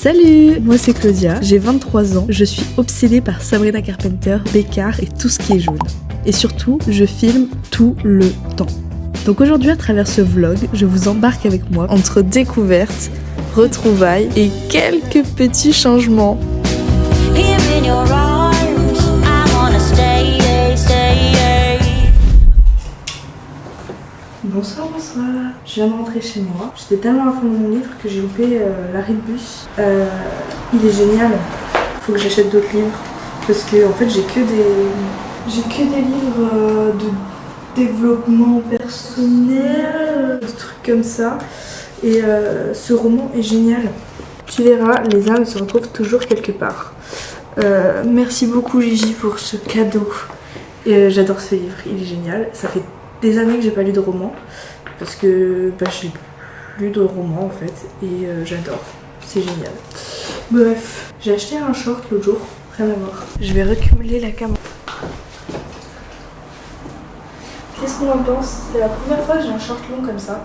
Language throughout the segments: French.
Salut, moi c'est Claudia, j'ai 23 ans, je suis obsédée par Sabrina Carpenter, Bécard et tout ce qui est jaune. Et surtout, je filme tout le temps. Donc aujourd'hui, à travers ce vlog, je vous embarque avec moi entre découvertes, retrouvailles et quelques petits changements. Bonsoir, bonsoir. Je viens de rentrer chez moi. J'étais tellement à fond de mon livre que j'ai loupé l'arrêt de bus. Il est génial. Faut que j'achète d'autres livres parce que en fait j'ai que des livres de développement personnel, des trucs comme ça. Et ce roman est génial. Tu verras, les âmes se retrouvent toujours quelque part. Merci beaucoup Gigi pour ce cadeau. J'adore ce livre, il est génial. Ça fait des années que j'ai pas lu de roman parce que j'ai lu de romans en fait et j'adore, c'est génial. Bref, j'ai acheté un short l'autre jour, rien à voir. Je vais recumuler la caméra. Qu'est-ce qu'on en pense? C'est la première fois que j'ai un short long comme ça.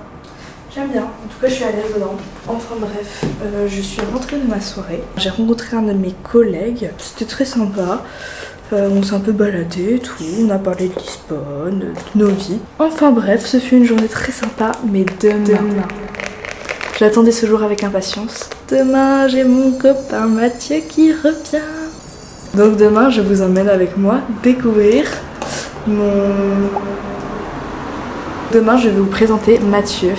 J'aime bien, en tout cas je suis à l'aise dedans. Enfin bref, je suis rentrée de ma soirée. J'ai rencontré un de mes collègues, c'était très sympa. On s'est un peu baladé et tout, on a parlé de Lisbonne, de nos vies. Enfin bref, ce fut une journée très sympa, mais demain. J'attendais ce jour avec impatience. Demain, j'ai mon copain Mathieu qui revient. Donc demain, je vous emmène avec moi découvrir Demain, je vais vous présenter Mathieu.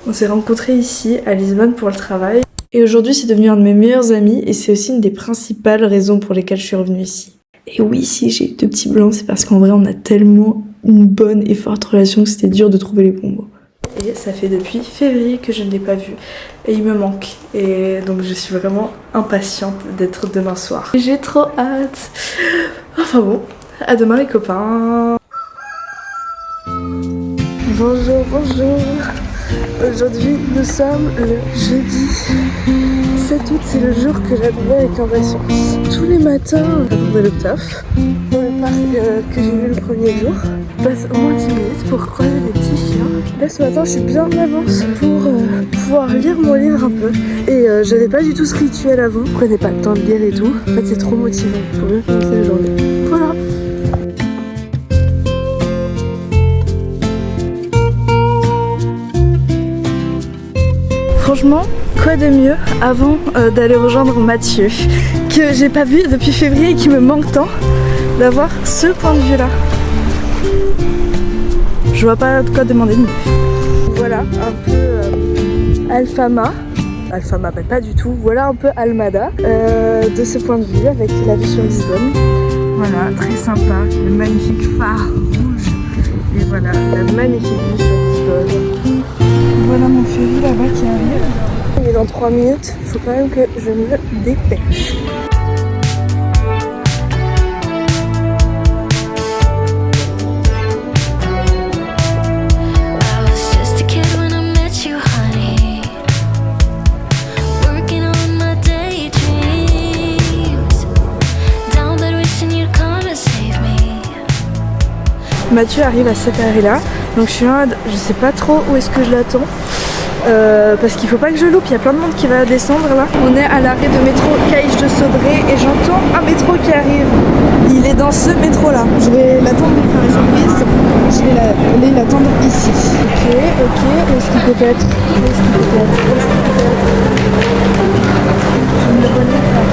On s'est rencontrés ici à Lisbonne pour le travail. Et aujourd'hui, c'est devenu un de mes meilleurs amis et c'est aussi une des principales raisons pour lesquelles je suis revenue ici. Et oui, si j'ai eu deux petits blancs, c'est parce qu'en vrai, on a tellement une bonne et forte relation que c'était dur de trouver les bons mots. Et ça fait depuis février que je ne l'ai pas vu. Et il me manque. Et donc, je suis vraiment impatiente d'être demain soir. J'ai trop hâte. Enfin bon, à demain les copains. Bonjour, bonjour. Aujourd'hui, nous sommes le jeudi 7 août, c'est le jour que j'attendais avec impatience. Tous les matins, j'attendais le taf. Dans le parc que j'ai vu le premier jour, je passe au moins 10 minutes pour croiser des petits chiens. Là, ce matin, je suis bien en avance pour pouvoir lire mon livre un peu. Et j'avais pas du tout ce rituel avant. Je prenais pas le temps de lire et tout. En fait, c'est trop motivant pour bien commencer la journée. Voilà. Franchement, quoi de mieux avant d'aller rejoindre Mathieu, que j'ai pas vu depuis février et qui me manque tant, d'avoir ce point de vue là. Je vois pas de quoi demander de mieux. Voilà, un peu Alfama, mais pas du tout, voilà un peu Almada, de ce point de vue avec la vue sur Lisbonne. Voilà, très sympa, le magnifique phare rouge et voilà, la magnifique vue sur Lisbonne. Voilà mon ferry là-bas qui arrive. Il est dans 3 minutes, il faut quand même que je me dépêche. Mathieu arrive à cette arrêt-là, donc je suis en mode, je sais pas trop où est-ce que je l'attends, parce qu'il faut pas que je loupe, il y a plein de monde qui va descendre là. On est à l'arrêt de métro Caïche de Sodré et j'entends un métro qui arrive. Il est dans ce métro là, je vais l'attendre pour faire une surprise, je vais aller l'attendre ici. Ok, où est-ce qu'il peut être? Je ne le connais pas.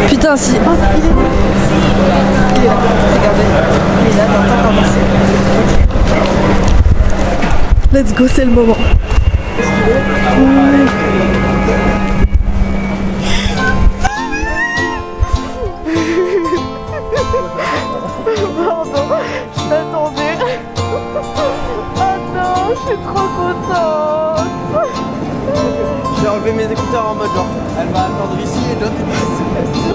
Putain si, oh il est là. Il est là, regardez, il est là, t'entends commencer. Let's go, c'est le moment. Est-ce qu'il est? Pardon, je m'attendais. Oh non, je suis trop contente. J'ai enlevé mes écouteurs en mode genre, elle va attendre ici et l'autre ici.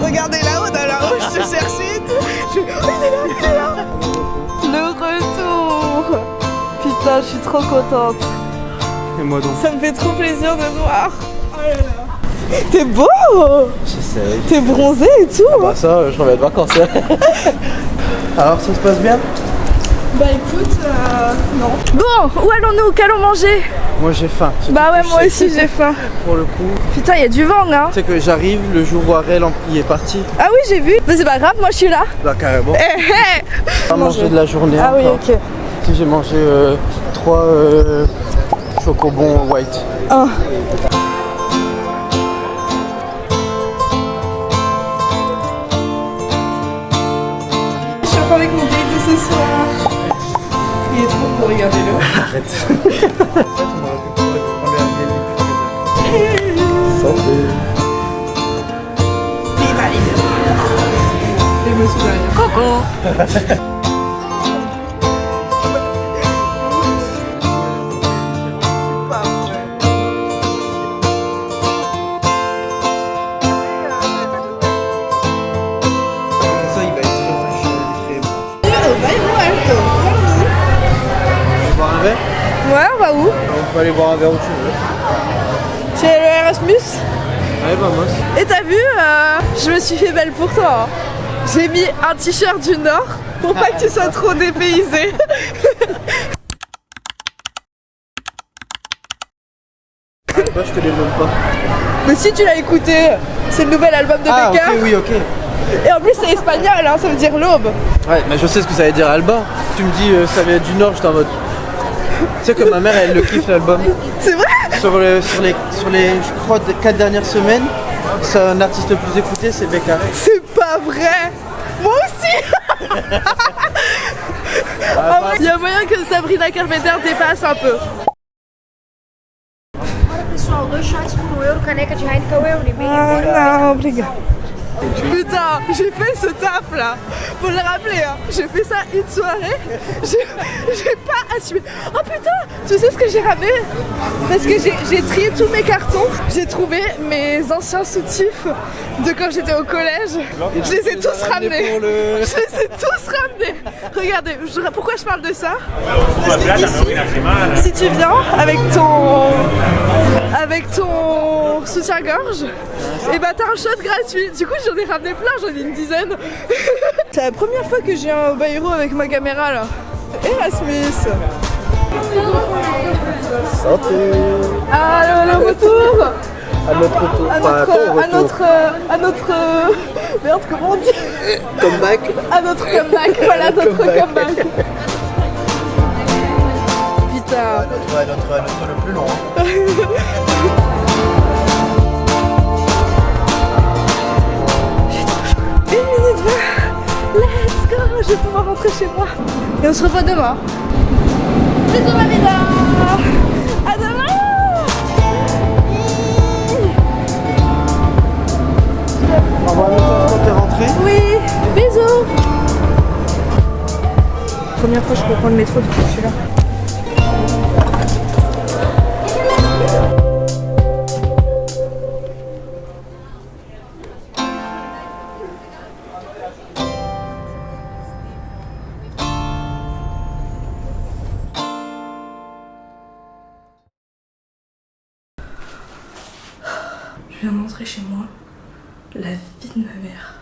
Regardez là-haut dans la roue, je te cherchais et tout. Oh, il est là. Le retour. Putain, je suis trop contente. Et moi donc. Ça me fait trop plaisir de te voir. Oh là là. T'es beau. J'essaye. T'es bronzé et tout. Bah ça, je reviens de vacances. Alors ça se passe bien? Bah écoute, non. Bon, où allons-nous? Qu'allons manger? Moi j'ai faim. Bah ouais, moi aussi j'ai faim. Pour le coup. Putain, il y a du vent là. Tu sais que j'arrive le jour où Arel il est parti. Ah oui, j'ai vu. Mais c'est pas grave, moi je suis là. Bah carrément. Pas manger de la journée. Ah oui, encore. ok. Si j'ai mangé 3 chocobons white. Oh. Je suis encore avec mon date de ce soir. Il est trop beau, regardez-le. Arrête. En fait, on aurait pu prendre le Airbnb. Santé. Et me souviens. Coco. Ça, il va être très fraîche, très bon. On va boire un verre? Ouais, on va où? On peut aller boire un verre où tu veux. Chez le Erasmus. Allez, vamos. Et t'as vu, je me suis fait belle pour toi. Hein. J'ai mis un t-shirt du Nord pour pas que tu sois trop dépaysé. Moi, je te les donne pas. Mais si tu l'as écouté, c'est le nouvel album de Ah, ok, Becca. oui, ok. Et en plus c'est espagnol, hein, ça veut dire l'aube. Ouais, mais je sais ce que ça veut dire Alba. Tu me dis ça vient du Nord, j'étais en mode. Tu sais que ma mère elle le kiffe l'album. C'est vrai? Sur les je crois 4 dernières semaines, c'est un artiste le plus écouté, c'est Becca. C'est pas vrai. Moi aussi. Il y a moyen que Sabrina Carpenter dépasse un peu. Pessoal, 2 shots por €, caneca de Heineken ou euro e meio. Ah non, obrigado. Putain, j'ai fait ce taf là, faut le rappeler, hein. J'ai fait ça une soirée, j'ai pas assumé. Oh putain, tu sais ce que j'ai ramené? Parce que j'ai trié tous mes cartons, j'ai trouvé mes anciens soutifs de quand j'étais au collège, je les ai tous ramenés. Je les ai tous ramenés. Regardez, pourquoi je parle de ça? Parce que ici, si tu viens avec ton soutien-gorge, et bah t'as un shot gratuit. Du coup j'en ai ramené plein, j'en ai une dizaine. C'est la première fois que j'ai un baïro avec ma caméra là. Erasmus. Santé. Ah le retour. À notre retour. À notre merde, comment on dit? Comeback. À notre comeback, voilà notre comeback. Putain. Notre le plus long. Hein. Let's go, je vais pouvoir rentrer chez moi. Et on se revoit demain. Bisous ma vida. À demain. On va mettre quand t'es rentré. Oui, bisous. Première fois que je peux prendre le métro depuis que je suis là. Je viens d'entrer chez moi, la vie de ma mère.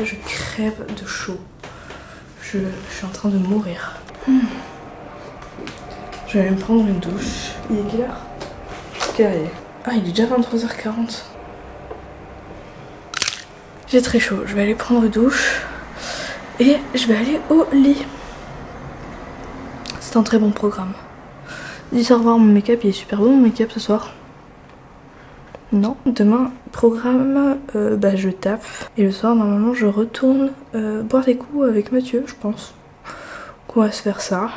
Je crève de chaud. Je suis en train de mourir. Je vais aller me prendre une douche. Il est quelle heure? Quelle heure il est? Ah, il est déjà 23h40. J'ai très chaud. Je vais aller prendre une douche et je vais aller au lit. C'est un très bon programme. Dites au revoir, mon make-up, il est super beau mon make-up ce soir. Non, demain, programme, je taffe. Et le soir, normalement, je retourne boire des coups avec Mathieu, je pense. Donc on va se faire ça.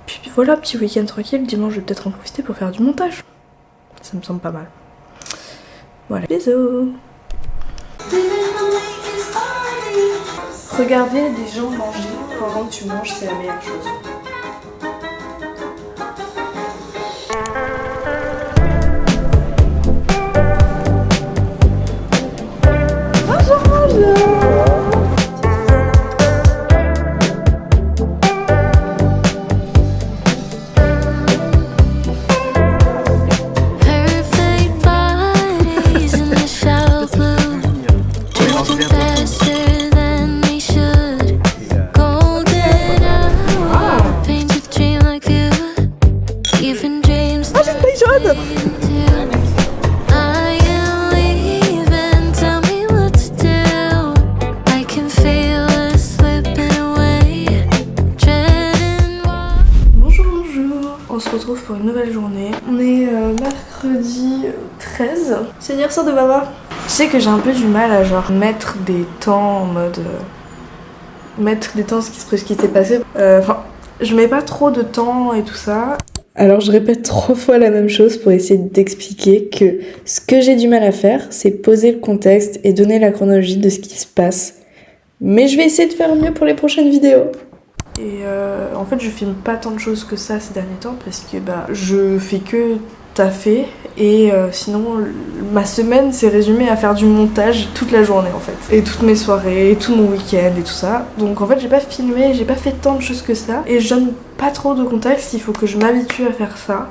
Puis voilà, petit week-end tranquille. Dimanche, je vais peut-être en profiter pour faire du montage. Ça me semble pas mal. Voilà, bisous. Regarder des gens manger pendant que tu manges, c'est la meilleure chose. retrouve pour une nouvelle journée. On est mercredi 13. C'est l'anniversaire de maman. Je sais que j'ai un peu du mal à genre mettre des temps en mode... mettre des temps ce qui s'est passé. Enfin, je mets pas trop de temps et tout ça. Alors je répète 3 fois la même chose pour essayer d'expliquer que ce que j'ai du mal à faire, c'est poser le contexte et donner la chronologie de ce qui se passe. Mais je vais essayer de faire mieux pour les prochaines vidéos. Et en fait je filme pas tant de choses que ça ces derniers temps parce que je fais que taffer et sinon ma semaine s'est résumée à faire du montage toute la journée en fait. Et toutes mes soirées, et tout mon week-end et tout ça. Donc en fait j'ai pas filmé, j'ai pas fait tant de choses que ça. Et je donne pas trop de contexte, il faut que je m'habitue à faire ça.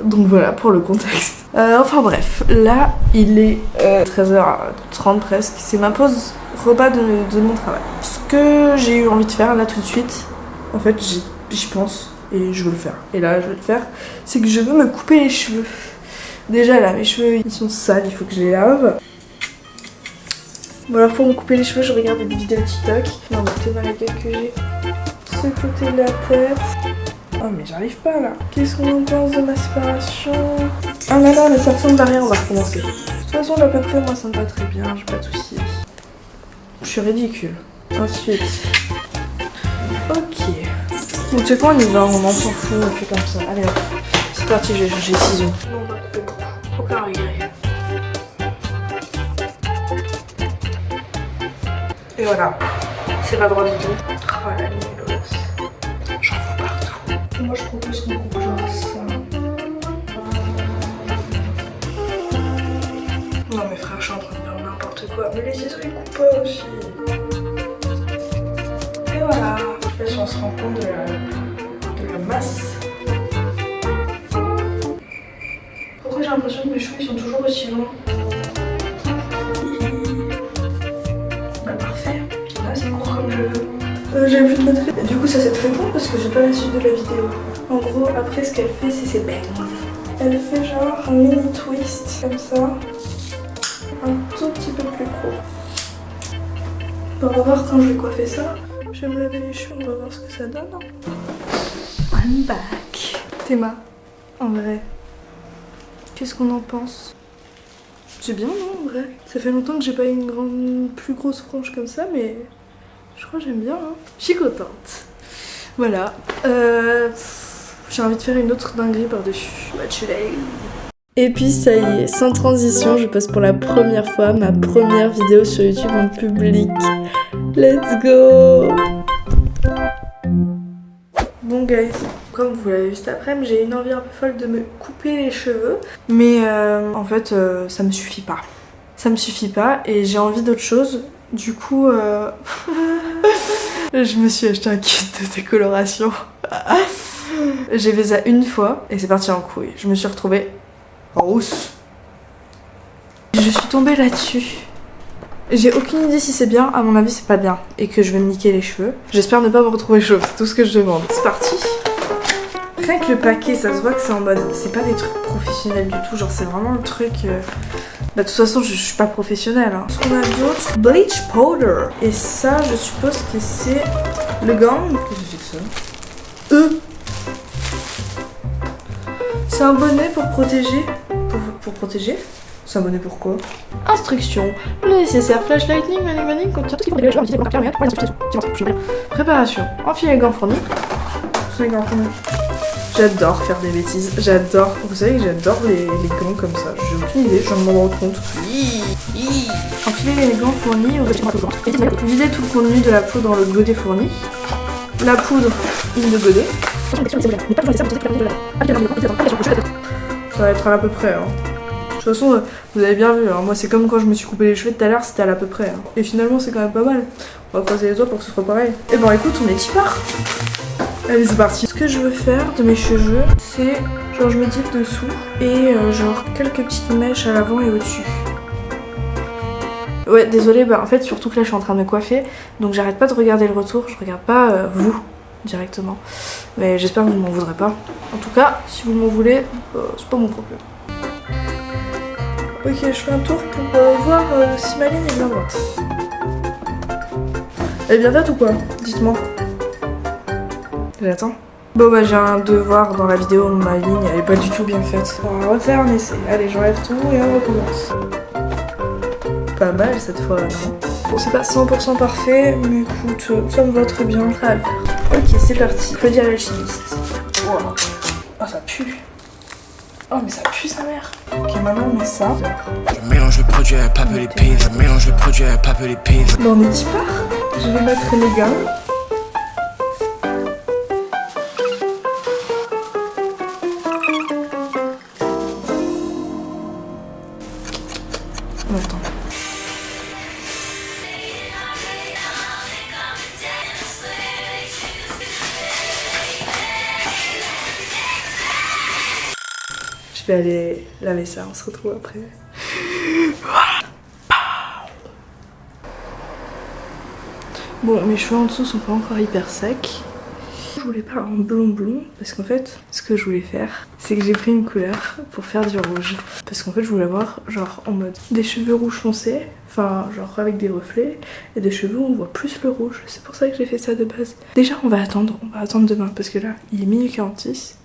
Donc voilà pour le contexte. Enfin bref, là il est 13h30 presque, c'est ma pause repas de mon travail. Ce que j'ai eu envie de faire là tout de suite, en fait j'y pense et je veux le faire. Et là je vais le faire, c'est que je veux me couper les cheveux. Déjà là mes cheveux ils sont sales, il faut que je les lave. Bon alors pour me couper les cheveux je regarde des vidéos TikTok. Non mais t'es dans la gueule que j'ai. Ce côté de la tête. Oh mais j'arrive pas là. Qu'est-ce qu'on en pense de ma séparation? Ah là là mais ça ressemble à rien, on va recommencer. De toute façon à peu près moi ça me va très bien, j'ai pas de soucis. Je suis ridicule. Ensuite. Ok. Bon tu sais quoi on y va, on en s'en fout, on fait comme ça. Allez hop. C'est parti, je vais changer les ciseaux. Non on va couper beaucoup. Aucun regret. Et voilà. C'est pas droit du tout. Oh la nuit. J'en vois partout. Moi je propose qu'on coupe genre ça. Non mais frère, je suis en train de faire n'importe quoi. Mais les ciseaux ils coupent pas aussi. Et voilà. Je sais pas si on se rend compte de la masse. Pourquoi j'ai l'impression que mes cheveux ils sont toujours aussi longs? Bah parfait. Là c'est court comme je veux. J'ai plus de batterie. Du coup ça c'est très bon parce que j'ai pas la suite de la vidéo. En gros après ce qu'elle fait c'est ses bangs. Elle fait genre un mini twist comme ça. Un tout petit peu plus court. Bon, on va voir quand je vais coiffer ça. Je vais me laver les cheveux, on va voir ce que ça donne. I'm back. Théma, en vrai, qu'est-ce qu'on en pense? C'est bien non en vrai? Ça fait longtemps que j'ai pas eu une plus grosse frange comme ça mais je crois que j'aime bien. Hein. Je suis contente. Voilà. J'ai envie de faire une autre dinguerie par-dessus. Et puis ça y est, sans transition, je poste pour la première fois ma première vidéo sur YouTube en public. Let's go! Bon guys, comme vous l'avez vu cet après-midi, j'ai une envie un peu folle de me couper les cheveux. Mais en fait, ça me suffit pas. Ça me suffit pas et j'ai envie d'autre chose. Du coup, je me suis acheté un kit de décoloration. J'ai fait ça une fois et c'est parti en couille. Je me suis retrouvée rousse. Je suis tombée là-dessus. J'ai aucune idée si c'est bien, à mon avis c'est pas bien. Et que je vais me niquer les cheveux. J'espère ne pas me retrouver chauve, c'est tout ce que je demande. C'est parti. Rien que le paquet, ça se voit que c'est en mode... C'est pas des trucs professionnels du tout, genre c'est vraiment le truc... Bah de toute façon je suis pas professionnelle. Hein. Ce qu'on a d'autre, bleach powder. Et ça je suppose que c'est le gant. Qu'est-ce que c'est que ça? C'est un bonnet pour protéger. Pour protéger? C'est un bonnet pour quoi? Instruction. Le nécessaire flashlighting, manning contient tout ce qu'il faut régler le préparation. Enfiler les gants fournis. C'est les gants fournis. J'adore faire des bêtises. J'adore. Vous savez que j'adore les gants comme ça. J'ai aucune idée, je viens de m'en rendre compte. Enfiler les gants fournis. Vider tout le contenu de la poudre dans le godet fourni. La poudre in le godet. Ça va être à l'à peu près. Hein. De toute façon, vous avez bien vu, hein. Moi c'est comme quand je me suis coupé les cheveux tout à l'heure, c'était à l'à peu près. Hein. Et finalement c'est quand même pas mal. On va croiser les doigts pour que ce soit pareil. Et bon écoute, on est y part. Allez c'est parti. Ce que je veux faire de mes cheveux, c'est genre je me dip dessous et genre quelques petites mèches à l'avant et au-dessus. Ouais désolée, bah en fait surtout que là je suis en train de me coiffer, donc j'arrête pas de regarder le retour, je regarde pas vous directement. Mais j'espère que vous ne m'en voudrez pas. En tout cas, si vous m'en voulez, c'est pas mon problème. Ok, je fais un tour pour voir si ma ligne est bien droite. Elle est bien faite ou quoi? Dites-moi. J'attends. Bon bah j'ai un devoir dans la vidéo, ma ligne elle est pas du tout bien faite. On va refaire un essai. Allez, j'enlève tout et on recommence. Pas mal cette fois, non? Bon, c'est pas 100% parfait, mais écoute, ça me va très bien, ça va le faire. Ok, c'est parti. Je peux dire la chimiste. Wow. Oh, ça pue. Oh, mais ça pue sa mère. Ok, maintenant on met ça. Je mélange le produit à pas les pieds. Je mélange le produit à pas les pieds. Bon, on est 10 parts. Je vais mettre les gars. Attends. Je vais aller laver ça, on se retrouve après. Bon, mes cheveux en dessous sont pas encore hyper secs. Je voulais pas un blond parce qu'en fait, ce que je voulais faire, c'est que j'ai pris une couleur pour faire du rouge. Parce qu'en fait, je voulais avoir genre en mode des cheveux rouges foncés, enfin genre avec des reflets, et des cheveux où on voit plus le rouge. C'est pour ça que j'ai fait ça de base. Déjà, on va attendre demain parce que là, il est minuit 46.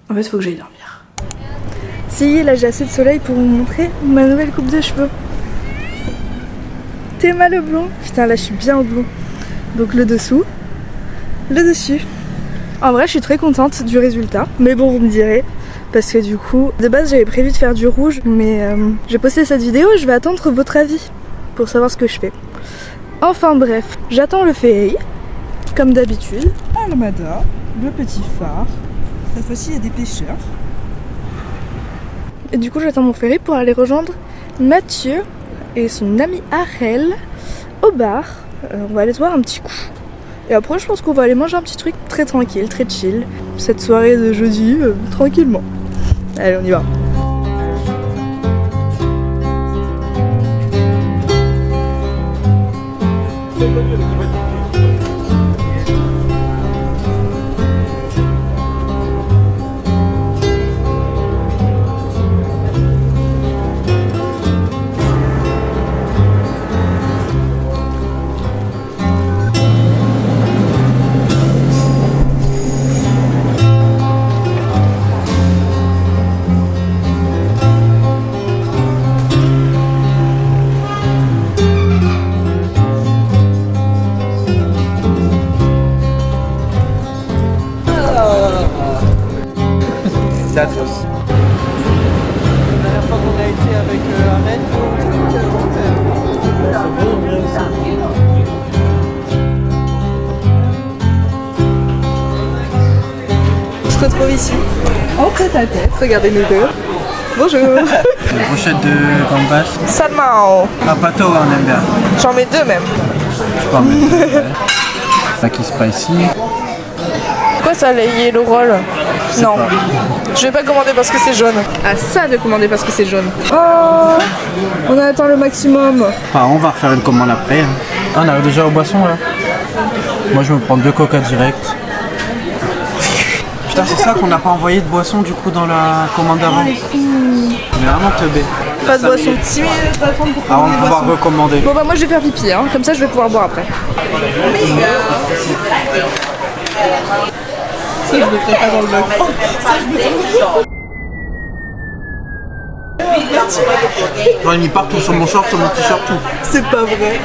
En fait, faut que j'aille dormir. Si, là j'ai assez de soleil pour vous montrer ma nouvelle coupe de cheveux. T'es mal au blond? Putain, là je suis bien au blond. Donc le dessous, le dessus. En vrai, je suis très contente du résultat. Mais bon, vous me direz, parce que du coup, de base j'avais prévu de faire du rouge, mais j'ai posté cette vidéo et je vais attendre votre avis pour savoir ce que je fais. Enfin bref, j'attends le ferry, comme d'habitude. Almada, le petit phare. Cette fois-ci, il y a des pêcheurs. Et du coup, j'attends mon ferry pour aller rejoindre Mathieu et son ami Arel au bar. On va aller se boire un petit coup. Et après, je pense qu'on va aller manger un petit truc très tranquille, très chill. Cette soirée de jeudi, tranquillement. Allez, on y va. La dernière fois qu'on a été avec Ahmed, On se retrouve ici, en tête à tête. Regardez nous deux. Bonjour. une brochette de gambas. Salmao. Un pato, on aime bien. J'en mets deux même. Je peux en mettre deux. Saki spicy. Quoi ça, les yellow roll? Non. Je vais pas commander parce que c'est jaune. Ah, ça de commander parce que c'est jaune. Oh, on a atteint le maximum. Enfin, on va refaire une commande après. Ah, on arrive déjà aux boissons là. Moi je me prends 2 coca direct. Putain, c'est ça qu'on n'a pas envoyé de boisson du coup dans la commande avant. On est vraiment teubé. Pas de boisson. 6 minutes d'attente pour Avant commander de des pouvoir boissons. recommander. Bon bah moi je vais faire pipi, hein. Comme ça je vais pouvoir boire après. Ça je le ferai pas dans le vlog. J'en ai mis partout sur mon short, sur mon t-shirt, tout. C'est pas vrai.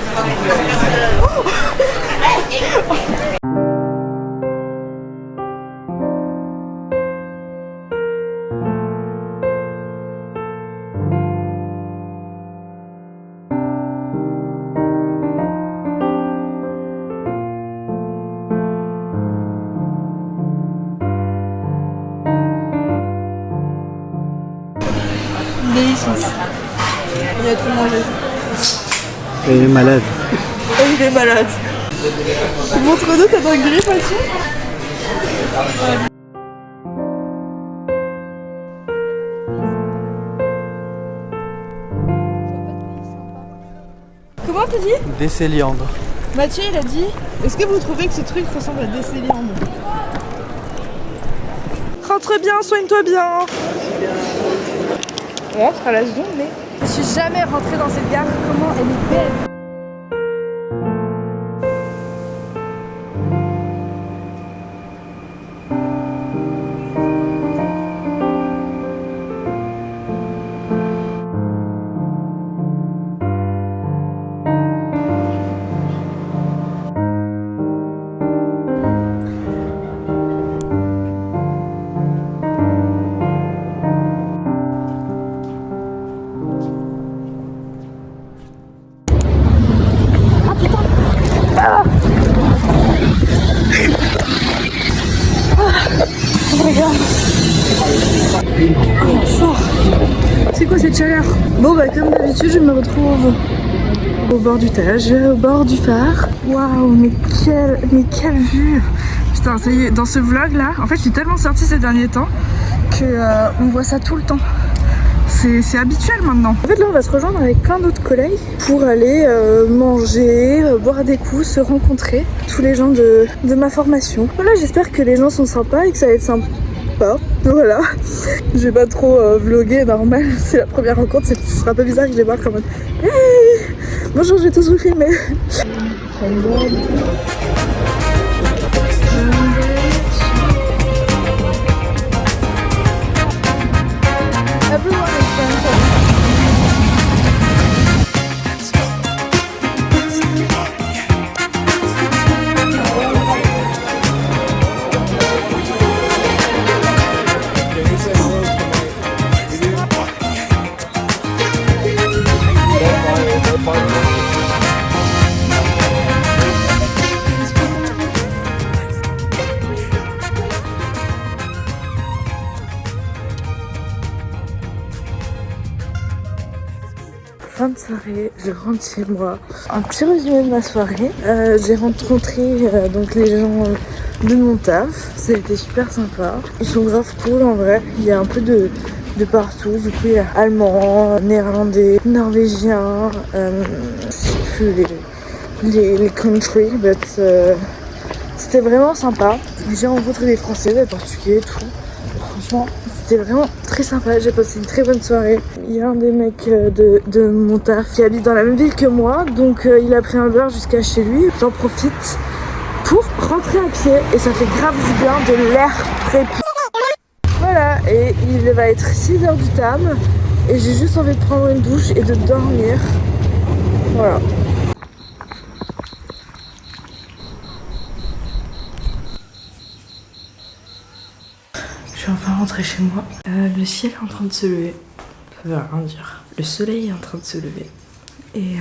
Il est ici. Il a tout mangé. Il est malade. Oh, il est malade. Montre-nous ta dinguerie, Mathieu. Comment t'as dit? Des céliandres. Mathieu il a dit, est-ce que vous trouvez que ce truc ressemble à des céliandres? Rentre bien, soigne-toi bien. On rentre à la zone, mais je suis jamais rentrée dans cette gare. Comment elle est belle. de chaleur. Bon bah comme d'habitude je me retrouve au bord du Tage, au bord du phare. Waouh, mais quelle vue. Putain, ça y est, dans ce vlog là, en fait je suis tellement sortie ces derniers temps que on voit ça tout le temps. C'est habituel maintenant. En fait là on va se rejoindre avec plein d'autres collègues pour aller manger, boire des coups, se rencontrer. Tous les gens de ma formation. Voilà, j'espère que les gens sont sympas et que ça va être sympa. Voilà. Je vais pas trop vlogger, normal. C'est la première rencontre, ce sera pas bizarre que je les barre en mode hey, bonjour, je vais tous vous filmer. Fin de soirée, je rentre chez moi. Un petit résumé de ma soirée. J'ai rencontré donc les gens de mon taf. Ça a été super sympa. Ils sont grave cool en vrai. Il y a un peu de partout. Du coup, il y a allemand, néerlandais, norvégien, je sais plus les countries, but c'était vraiment sympa. J'ai rencontré des Français, des Portugais et tout. Franchement, c'était vraiment très sympa, j'ai passé une très bonne soirée. Il y a un des mecs de mon taf qui habite dans la même ville que moi, donc il a pris un Uber jusqu'à chez lui. J'en profite pour rentrer à pied et ça fait grave du bien, de l'air frais. Voilà, et il va être 6h du tam et j'ai juste envie de prendre une douche et de dormir. Voilà. Je suis enfin rentrée chez moi. Le ciel est en train de se lever. Ça veut rien dire. Le soleil est en train de se lever. Et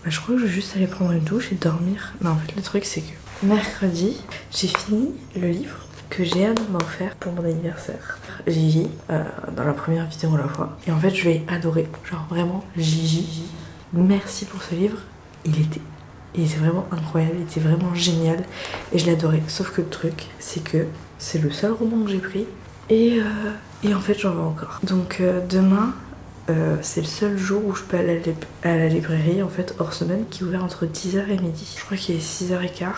je crois que je vais juste aller prendre une douche et dormir. Mais en fait le truc c'est que mercredi, j'ai fini le livre que Jeanne m'a offert pour mon anniversaire. Gigi, dans la première vidéo on la voit. Et en fait je l'ai adoré. Genre vraiment Gigi, merci pour ce livre. Il était vraiment incroyable, il était vraiment génial. Et je l'adorais. Sauf que le truc c'est que c'est le seul roman que j'ai pris et en fait j'en veux encore. Donc demain c'est le seul jour où je peux aller à la librairie en fait hors semaine qui est ouvert entre 10h et midi. Je crois qu'il est 6h15.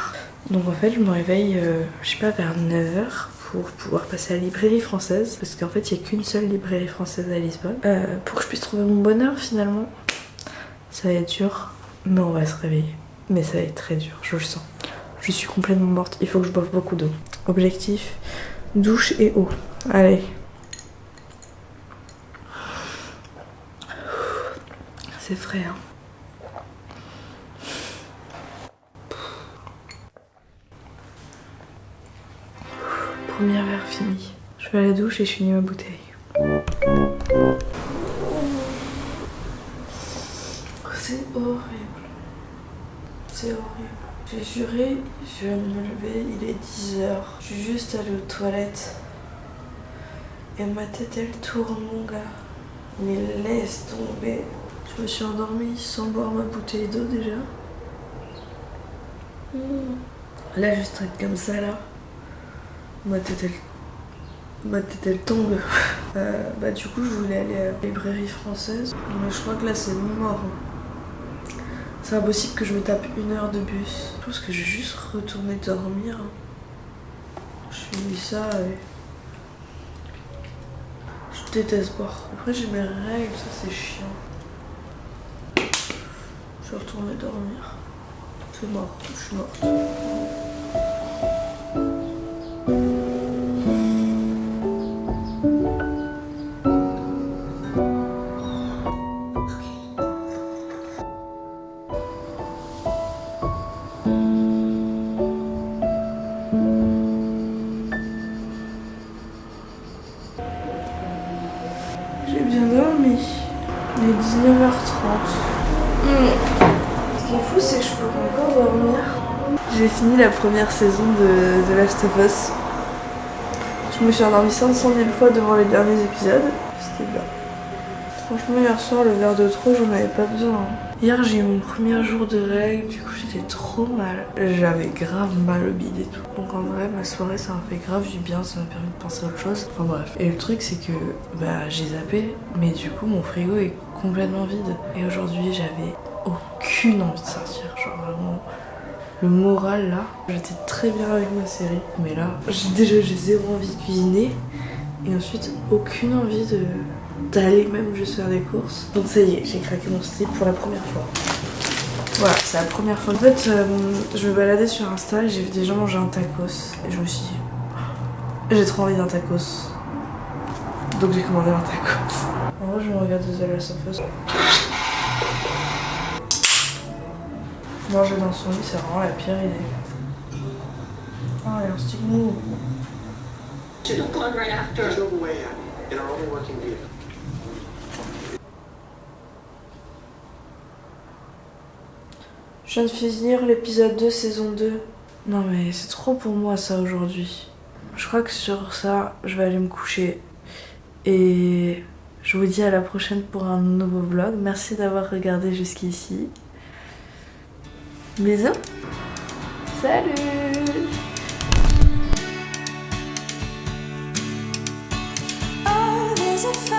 Donc en fait je me réveille je sais pas vers 9h pour pouvoir passer à la librairie française parce qu'en fait il n'y a qu'une seule librairie française à Lisbonne pour que je puisse trouver mon bonheur finalement. Ça va être dur mais on va se réveiller. Mais ça va être très dur, je le sens. Je suis complètement morte, il faut que je boive beaucoup d'eau. Objectif, douche et eau. Allez. C'est frais, hein. Premier verre fini. Je vais à la douche et je finis ma bouteille. C'est horrible. C'est horrible. J'ai juré, je viens de me lever, il est 10h. Je suis juste allée aux toilettes. Et ma tête elle tourne mon gars. Mais laisse tomber. Je me suis endormie sans boire ma bouteille d'eau déjà. Là juste être comme ça là. Ma tête elle tombe. Du coup je voulais aller à la librairie française. Mais je crois que là c'est mort. C'est impossible que je me tape 1 heure de bus. Je pense que je vais juste retourner dormir. Je finis ça et... Je déteste boire. Après j'ai mes règles, ça c'est chiant. Je vais retourner dormir. C'est mort, je suis morte. J'ai bien dormi. Il est 19h30. Ce qui est fou, c'est que je peux encore dormir. J'ai fini la première saison de The Last of Us. Je me suis endormie 500 000 fois devant les derniers épisodes. C'était bien. Franchement, hier soir, le verre de trop, j'en avais pas besoin. Hier, j'ai eu mon premier jour de règles, du coup, j'étais trop mal. J'avais grave mal au bide et tout. Donc, en vrai, ma soirée, ça m'a fait grave du bien, ça m'a permis de penser à autre chose. Enfin, bref. Et le truc, c'est que j'ai zappé, mais du coup, mon frigo est complètement vide. Et aujourd'hui, j'avais aucune envie de sortir. Genre, vraiment, le moral là. J'étais très bien avec ma série, mais là, j'ai zéro envie de cuisiner. Et ensuite, aucune envie d'aller même juste faire des courses. Donc ça y est, j'ai craqué mon slip pour la première fois. Voilà, c'est la première fois. En fait, je me baladais sur Insta et j'ai vu des gens manger un tacos. Et je me suis dit, j'ai trop envie d'un tacos. Donc j'ai commandé un tacos. En vrai, je me regarde The Last of Us. Manger dans son lit, c'est vraiment la pire idée. Ah, il y a un stick mou. It'll plug right after. There's no way in our only working vehicle. Je viens de finir l'épisode 2, saison 2. Non mais c'est trop pour moi ça aujourd'hui. Je crois que sur ça, je vais aller me coucher. Et je vous dis à la prochaine pour un nouveau vlog. Merci d'avoir regardé jusqu'ici. Bisous. Salut. Oh, there's a fire.